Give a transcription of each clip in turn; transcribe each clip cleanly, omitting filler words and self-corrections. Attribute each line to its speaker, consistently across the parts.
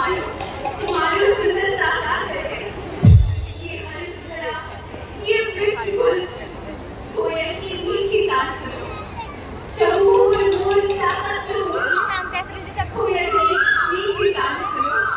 Speaker 1: तुम्हारी सुंदरता है ये हर भरा ये वृक्ष गुल कोयल की मीठी डांट सुनो शहूर मोर चाहता तो कोयल की मीठी डांट सुनो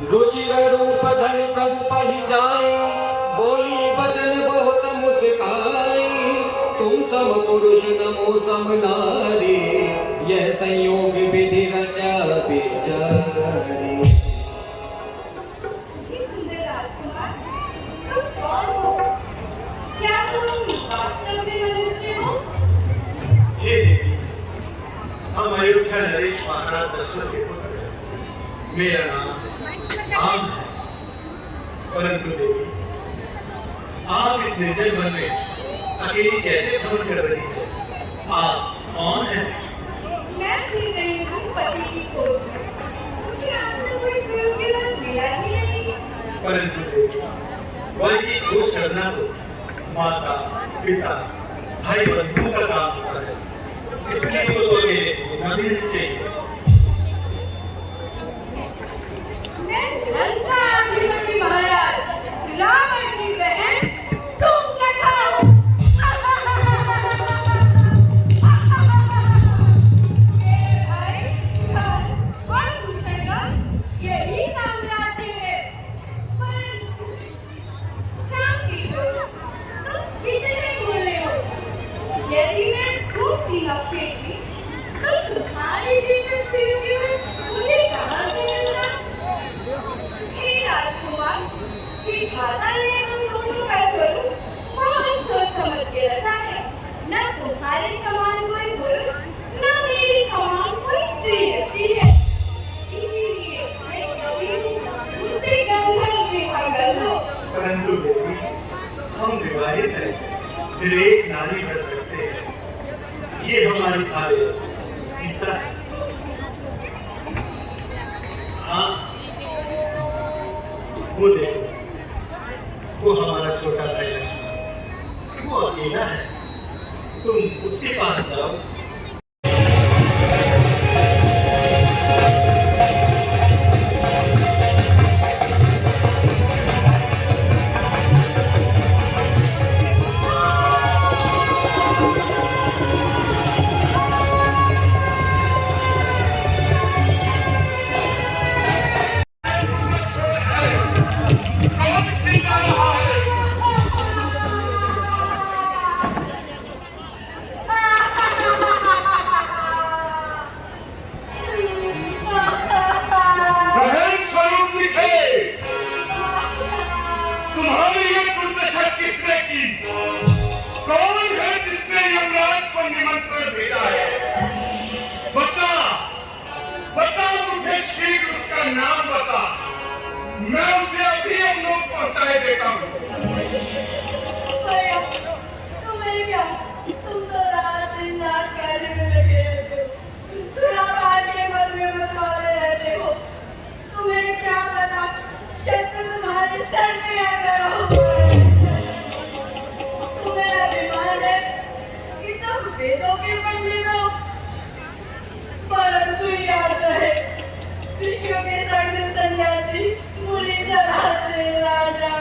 Speaker 2: रुचिर रूप धरि प्रभु पहि जाए बोली बचन बहुत मुस्काई तुम सम पुरुष नमो सम नारी यह संयोग विधि रचा विचारी।
Speaker 1: सुंदर राजकुमार तुम कौन हो क्या तुम वास्तव में मनुष्य हो
Speaker 3: ये देवी हम अयोध्या नरेश महाराज दशरथ के पुत्र मेरा नाम आम है परंतु देवी आप इस निर्जन वन में अकेली कैसे भ्रमण कर रही है आप कौन है
Speaker 1: मैं भी नहीं हूँ पति की खोज में मुझे आपसे कोई सुयोग्य वर मिला ही नहीं
Speaker 3: परंतु देवी वर की खोज करना तो माता पिता भाई बंधुओं का काम होता है इसलिए तो अकेले घूमना भी नहीं चाहिए
Speaker 1: महाराज रावण की बहन सुप्रखा भाई और दूसरे का यही साम्राज्य है परंतु श्याम किशोर तुम कितने बोले हो यदि मैं खूब थी हफ्ते की तो तुम्हारी दिलचस्पी मुझे कहाँ से मिलता राजकुमार विधाता ने उन दोनों पैसों बहुत सोच समझ के रचा है न तुम्हारे समान कोई पुरुष न मेरी समान कोई स्त्री रची है इसीलिए मैं कभी उससे गंधर्व विवाह कर लो
Speaker 3: परंतु देवी हम विवाहित हैं फिर एक नारी बन सकते हैं ये हमारी भार्य सीता है हाँ वो देखो वो हमारा छोटा भाई लक्ष्मण वो अकेला है तुम उसके पास जाओ शीघ्र उसका नाम बता, मैं उसे अभी हम लोग पहुंचाए देता हूँ।
Speaker 1: भैया, तुम्हें क्या? तुम तो रात दिन नाच गाने में लगे रहते हो, सुना पाने मन में मतवाले रहते हो। तुम्हें क्या पता शत्रु तुम्हारे सर पे आकर हो। तुम्हें अभिमान है कि तुम वेदों के पंडित हो, परंतु याद रहे ऋषियों के संग सन्यासी, मुनिजरा से राजा,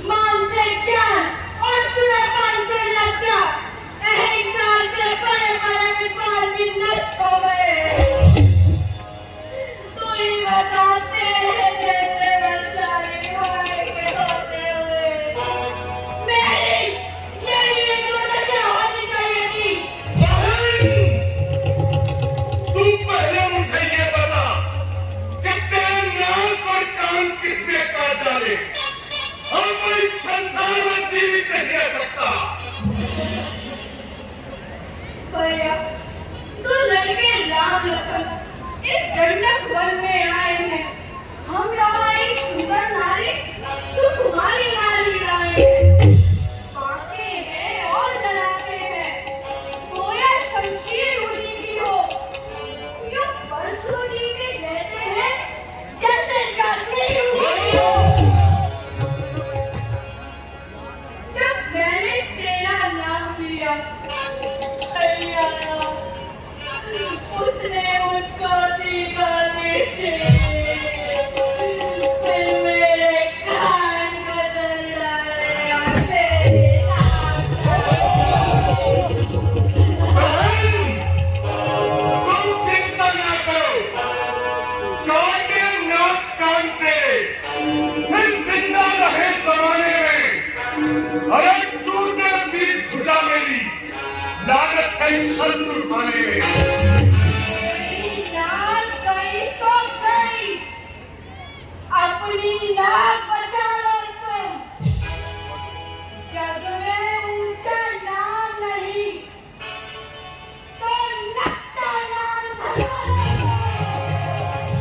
Speaker 1: मान से ज्ञान और सुरापान से लज्जा, अहंकार से परे परे विद्वान भी नष्ट हो गए। तू ही बताते हैं जैसे बच्चाई भाई के होते हुए मेरी ये तो दशा होनी चाहिए थी।
Speaker 3: तू पहले मुझे ये बता कि तेरे नाक और कान किसने काट डाले? हम इस संसार में जीवित नहीं रह सकता।
Speaker 1: भैया, तो लड़के राम लखन इस गंडक वन में आए हैं। हम रहा एक सुंदर नारी जो तुम्हारी नारी लाए हैं। बाके हैं और डराते हैं, गोया शमशीर उन्हीं की हो। यो बंसुरी में रहते हैं जैसे जाती हुई हो। जब मैंने तेरा नाम लिया भैया, उसने मुझको दीवानी फिर मेरे कान को दर्राया तेरी
Speaker 3: बहन, तुम चिंता न करो, काटे नाक कान तेरे, फिर जिंदा रहे जमाने में। अरे टूटे पीठ भुजा मेरी, लागत है शत्रु उठाने में।
Speaker 1: मेरी नाक गई तो गई, अपनी नाक बचा लो तुम। जग में ऊंचा नाम नहीं तो नक्का नाम धरो।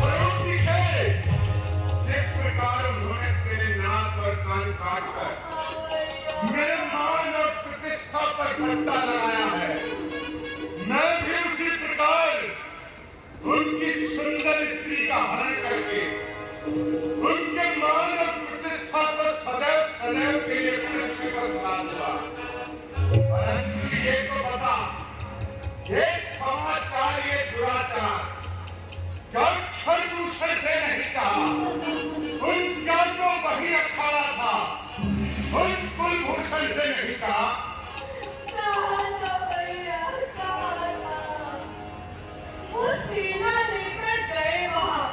Speaker 3: बरोबरी है, जिस प्रकार उन्होंने तेरे नाक और कान काट कर मेरे मान और प्रतिष्ठा पर घंटा लगाया है, मैं भी उसी प्रकार उनकी सुंदर स्त्री का हनन करके उनके मान और प्रतिष्ठा को सदैव सदैव के लिए पृथ्वी पर उतारूंगा। परंतु ये तो बता, ये समाचार, ये दुराचार कब खरदूषण से नहीं कहा? उनका जो वही अखाड़ा था, उन कुलभूषण से नहीं कहा?
Speaker 1: कहा था भैया, कहा था। वो सीना लेकर गए वहाँ,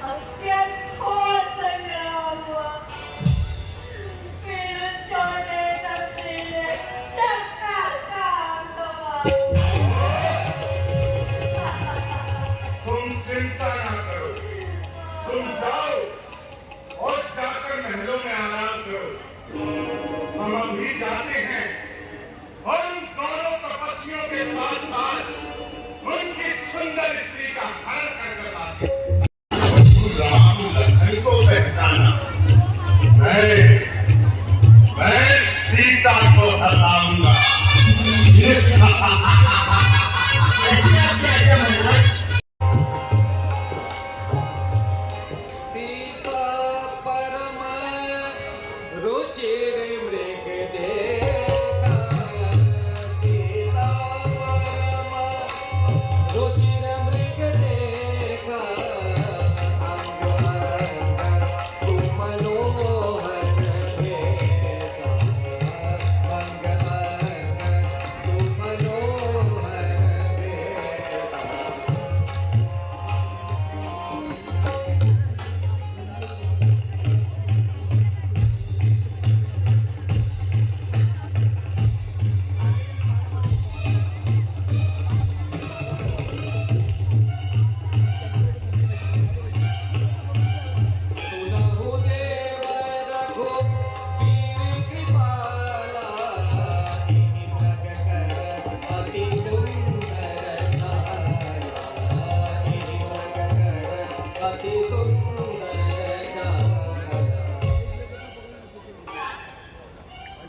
Speaker 1: अत्यंत घोर संग्राम हुआ। फिर उस छोटे तपसी ने सबका काम
Speaker 3: तुम चिंता ना करो, तुम जाओ और जाकर महलों में आराम करो। हम अभी जाते हैं और उन दोनों तपस्वियों के साथ साथ उनकी सुंदर स्त्री का हनन कर आते हैं। राम लखन को पहचाना, मैं सीता को हटाऊंगा।
Speaker 2: सीता परम रुचिर मृग देखा, सीता परम रुचिर मृग देखा, अति सुंदर छाया।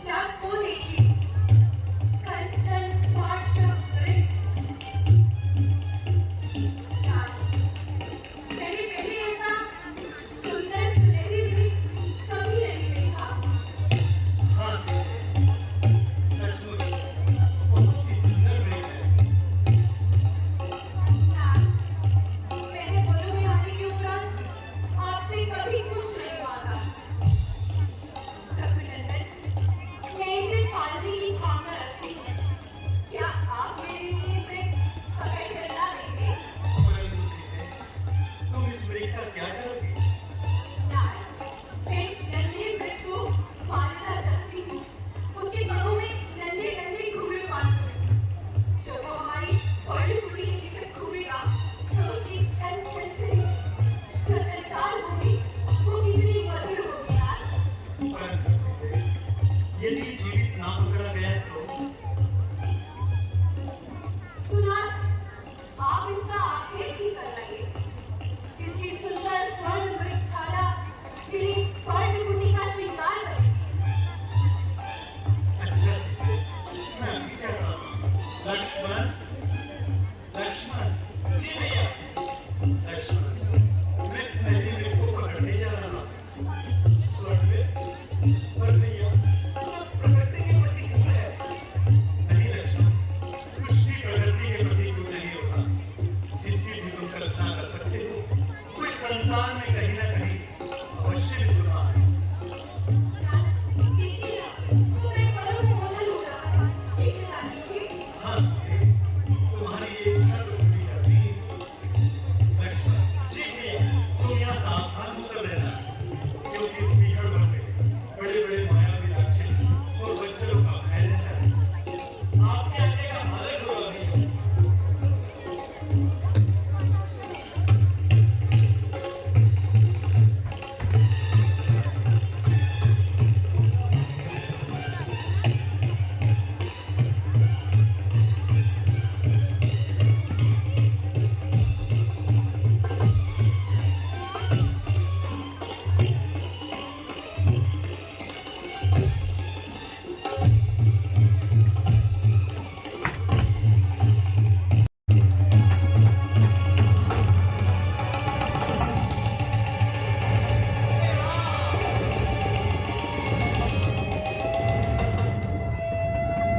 Speaker 1: रात को देखी कंचन पाशवृत। मैंने पहले ऐसा सुंदर सुनहरी वृक्ष कभी नहीं देखा।
Speaker 3: हाँ सीते, सचमुच बहुत ही सुंदर वृक्ष है।
Speaker 1: मैंने बड़ों में आने के उपरांत आपसे कभी कुछ नहीं मांगा। रघुनंदन, मैं इसे पालने की भावना रखती हूँ। क्या आप मेरे लिए वृक्ष पकड़ कर ला देंगे?
Speaker 3: परंतु सीते, तुम इस वृक्ष का क्या करोगी?
Speaker 1: मैं इस नन्हे वृक्ष को पालना चाहती हूँ। उसके बाहों में नन्हे नन्हे घुंघरू बांध दूँ। जब वो हमारी बड़ी बूढ़ी निकट घूमेगा, तो उसकी छन छन से जो संसार होगी, वो कितनी मधुर होगी यार।
Speaker 3: परंतु सीते, यदि जीवित ना पकड़ा गया तो
Speaker 1: कुणाल, आप इसका आखेट ही कराइए। इसकी सुंदर स्वर्ण वृक्षशाला मेरी पर्णकुटी का श्रृंगार बनेगी।
Speaker 3: अच्छा सीते, मैं अभी कहता हूँ। लक्ष्मण, लक्ष्मण, जी भैया। लक्ष्मण, मैं इस नन्हे वृक्ष को पकड़ने जा रहा हूँ। स्वर्ण, पर भैया, तो प्रकृति के प्रतिकूल है। नहीं लक्ष्मण, कुछ भी प्रकृति के प्रतिकूल नहीं होता। जिसकी भी तुम कल्पना कर सकते हो, वो इस संसार में कहीं ना कहीं अवश्य विद्यमान है।
Speaker 1: देखिए ना, वो मैं बड़ों में ओझल हो रहा है। शीघ्र ला कीजिए।
Speaker 3: हाँ सीते, तुम्हारी ये इच्छा तो पूरी करनी है। लक्ष्मण, जी भैया, तुम यहाँ सावधान होकर रहना, क्योंकि इस बीहड़ वन में बड़े-बड़े मायावी राक्षस और बच्चों का भय रहता है। आपके आने का हालत होगा नहीं।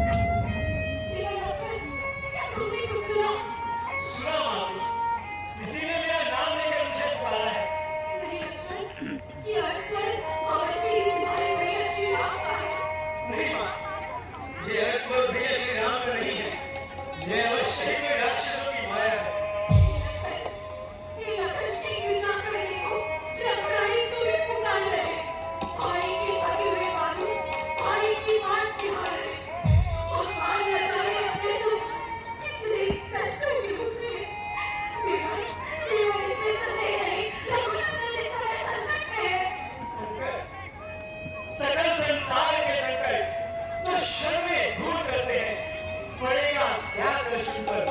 Speaker 1: मेरा लक्ष्मण, क्या तुमने कुछ सुना?
Speaker 3: सुना मालूम, किसी ने मेरा नाम लेकर मुझे पुकारा है।
Speaker 1: नहीं लक्ष्मण, ये अक्सर अवश्य ही तुम्हारे भैया श्री राम का है।
Speaker 3: नहीं माँ, ये अक्सर भैया श्री राम का नहीं है। ये अवश्य ही कोई राक्षसों की माया है।
Speaker 1: ये लखन शीघ्र जाकर देखो, रघुराई तुम्हें पुकार रहे। भाई के थके हुए बाजू, भाई की बात निहार रहे। भगवान न जाने अपने सुख कितने कष्टों के मुख में। देवा, देवा इसमें संदेह नहीं, रघुनंदन इस समय संकट में है।
Speaker 3: संकट, सकल संसार के संकट तो क्षण में दूर करते हैं। पड़ेगा क्या कष्ट पर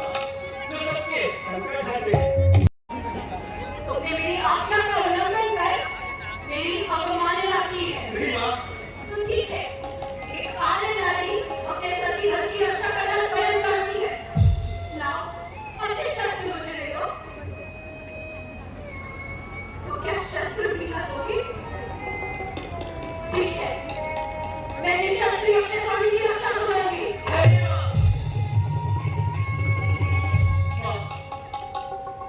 Speaker 3: जो सबके संकट हटे।
Speaker 1: तुमने मेरी आज्ञा का उल्लंघन कर मेरी अवमानना की है।
Speaker 3: नहीं माँ,
Speaker 1: तो ठीक है, एक आर्य नारी अपने सती धन की रक्षा करना स्वयं जानती है। लाओ, अपने शस्त्र मुझे दे दो। तो क्या शस्त्र भी ना दोगे? ठीक है, मैं निःशस्त्र ही अपने स्वामी की रक्षा करूंगी।
Speaker 3: नहीं माँ। माँ,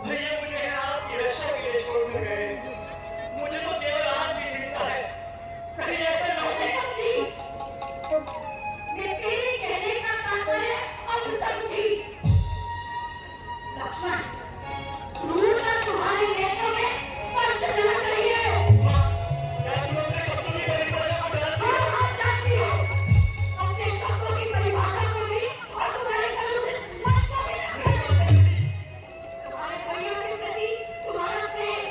Speaker 3: भैया मुझे आपकी रक्षा के लिए छोड़कर गए। मुझे तो केवल आज भी चिंता है, कहीं ऐसा न हो
Speaker 1: मैं समझी, मैं तेरे कहने का तात्पर्य अब समझी। लक्ष्मण, क्रूरता तुम्हारे नेत्रों में स्पष्ट झलक रही है।
Speaker 3: माँ, क्या तुम अपने शब्दों की परिभाषा को जानती हो?
Speaker 1: हाँ, जानती हो। अपने शब्दों की परिभाषा को भी और तुम्हारे कलुषित मन को भी रखते हो। तुम्हारे भैया के प्रति तुम्हारा प्रेम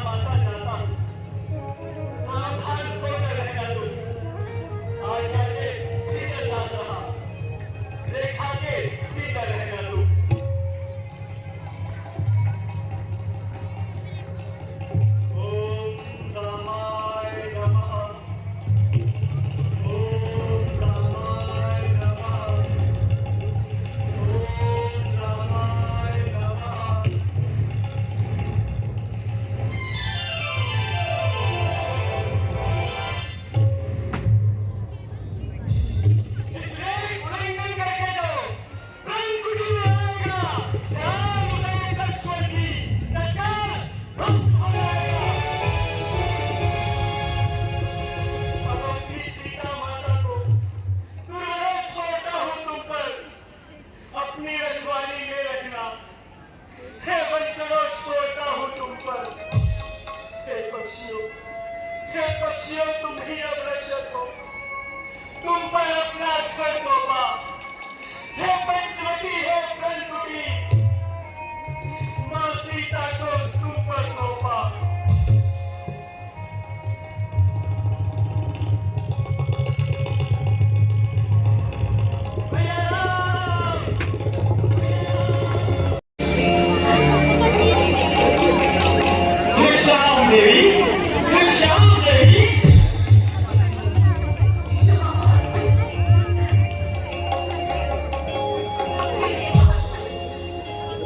Speaker 3: माता जाता हूँ, सावधान होकर रहना तुम। आज्ञा के भीतर दास रहा, रेखा के भीतर रहना तुम। ओम रामाय नमः। ओम रामाय नमः। ओम रामाय नमः। इसलिए उल्लंघन करके जो ब्रह्मकुटी में आएगा, ध्यान उसे लक्ष्मण की तत्काल ध्वंस हो जाएगा। अब अपनी सीता माता को तुरंत छोड़ता हूँ तुम पर, अपनी रखवाली में रखना। हे बंचरों, छोड़ता हूँ तुम पर। हे पक्षियों, तुम ही अब रक्षक हो, तुम पर अपना घर सौंपा। हे पंचवटी, हे ब्रह्मकुटी, मां सीता को तुम पर सौंपा। भैया राम! श्याम देवी, श्याम देवी।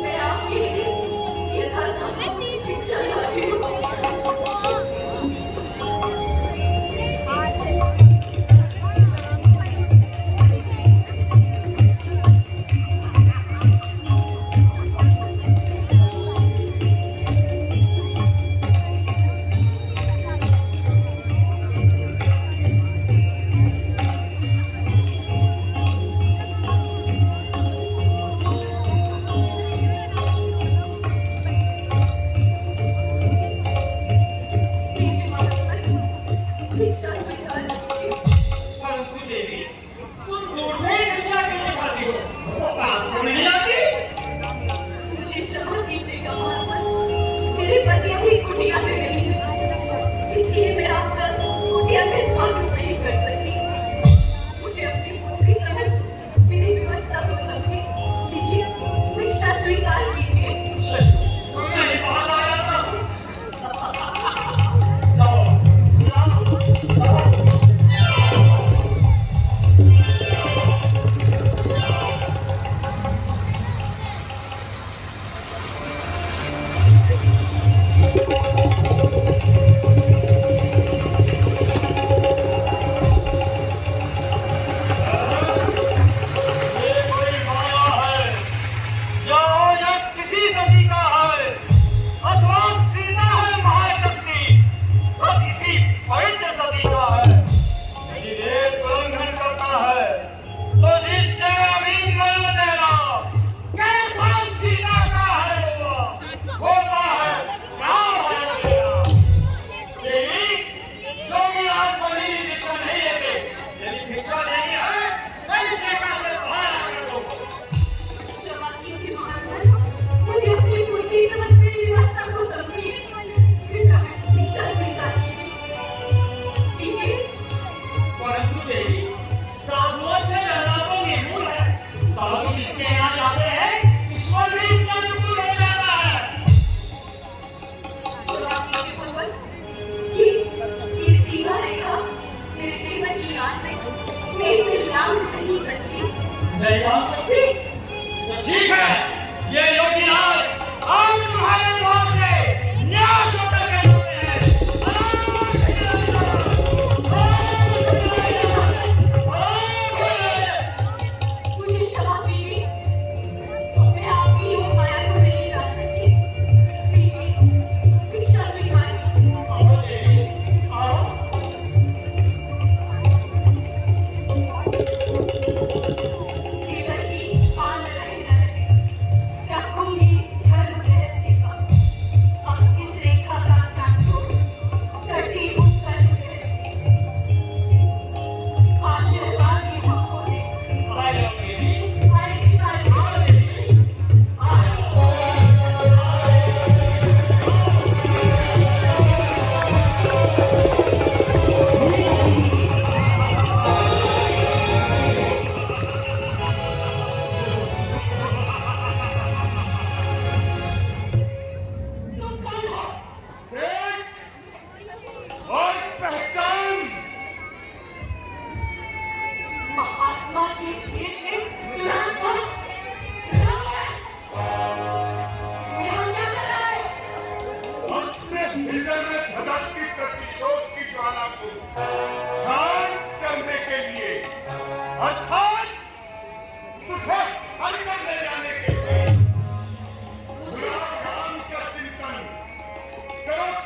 Speaker 1: मैं आपकी यथासंभव दीक्षा चाहती हूँ।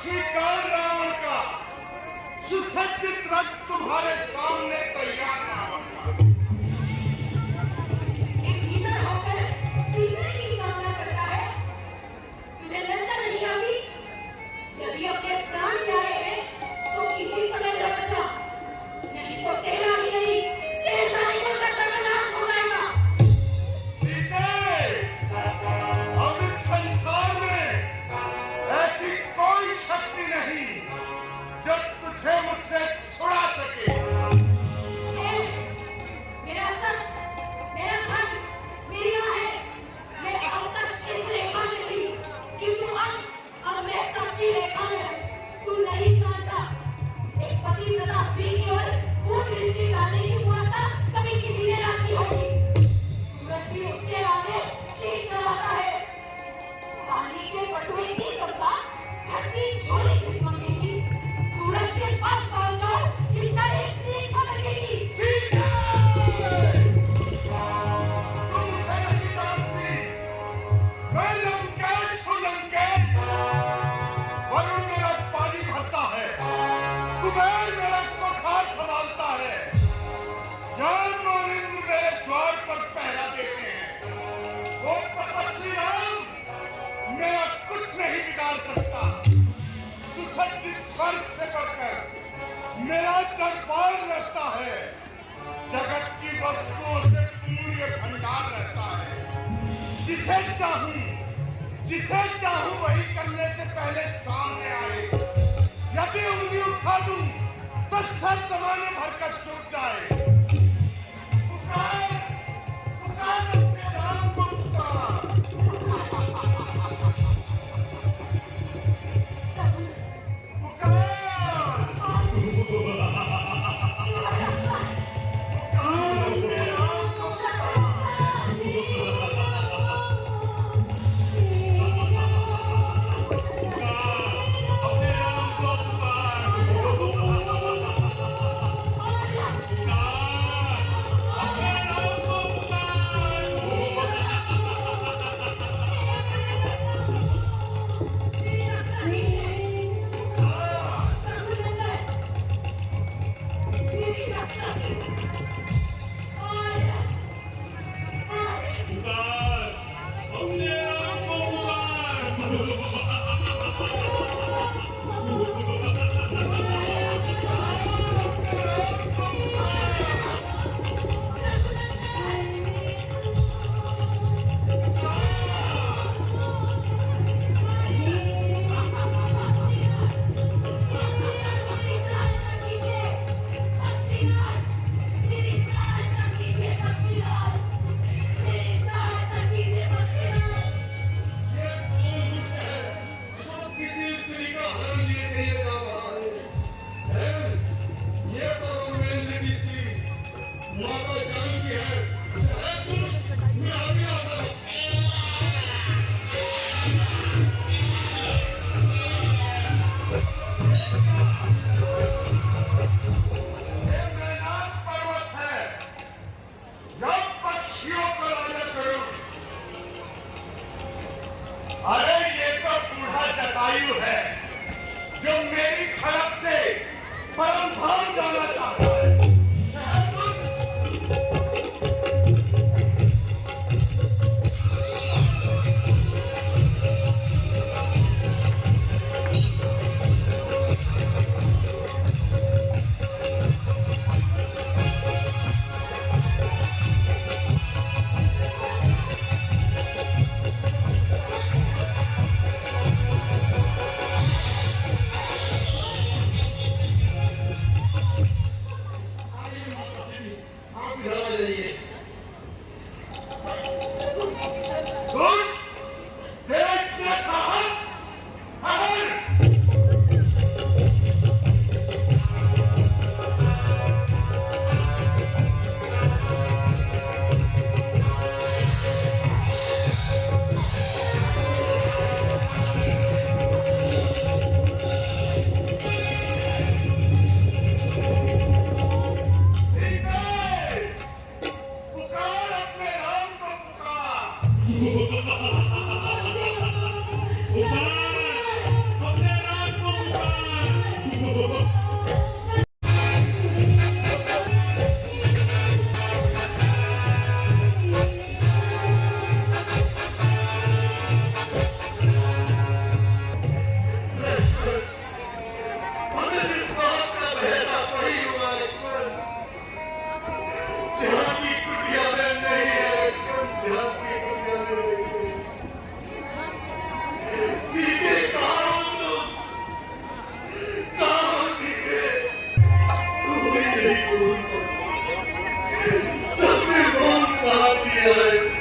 Speaker 4: स्वीकार रावण का सुसज्जित रथ तुम्हारे सामने तैयार रावण का।
Speaker 1: एक भीतर होकर सीखने की कामना करता है। तुझे लज्जा नहीं आती? यदि अपने प्राण प्यारे हैं तो किसी समय लड़ जा, नहीं तो तेरा ही नहीं तेरे सारे कुल का सर्वनाश हो जाएगा।
Speaker 4: सीते, अब इस संसार में ऐसी कोई शक्ति नहीं जो तुझे मुझसे छुड़ा सके।
Speaker 1: मेरा सर, मेरा धन, मेरी आहें, मैं अब तक इस रेखा में थी, किंतु अब मैं सबकी रेखा में हूँ। तू नहीं जानता, एक पति तथा स्त्री की ओर वो दृष्टि डालने की मूर्खता कभी किसी ने ना की होगी। सूरज भी उसके आगे शीश नवाता है। पानी के बटुए की सत्ता धरती झोली में मांगेगी। सूरज के पास पहुंच जाओ, इच्छा एक स्त्री को लगेगी।
Speaker 4: सीते, तुम मेरी रात्रि, मैं लंकेश हूँ लंकेश। वरुण मेरा पानी भरता है, कुबेर मेरा कोठार संभालता है, यम और इंद्र मेरे द्वार पर पहरा देते हैं। वो तपस्वी राम मेरा कुछ नहीं बिगाड़ सकता। सुसज्जित स्वर्ग से बढ़कर मेरा दरबार रहता है। जगत की वस्तुओं से पूर्ण भंडार रहता है। जिसे चाहूं वही करने से पहले सामने आए। यदि उंगली उठा दूं तो सब जमाने भर कर चुप जाए। पुकार, पुकार अपने राम को पुकार।
Speaker 5: अपने
Speaker 4: मेरी कुल सबने बहुत साथ दिया है।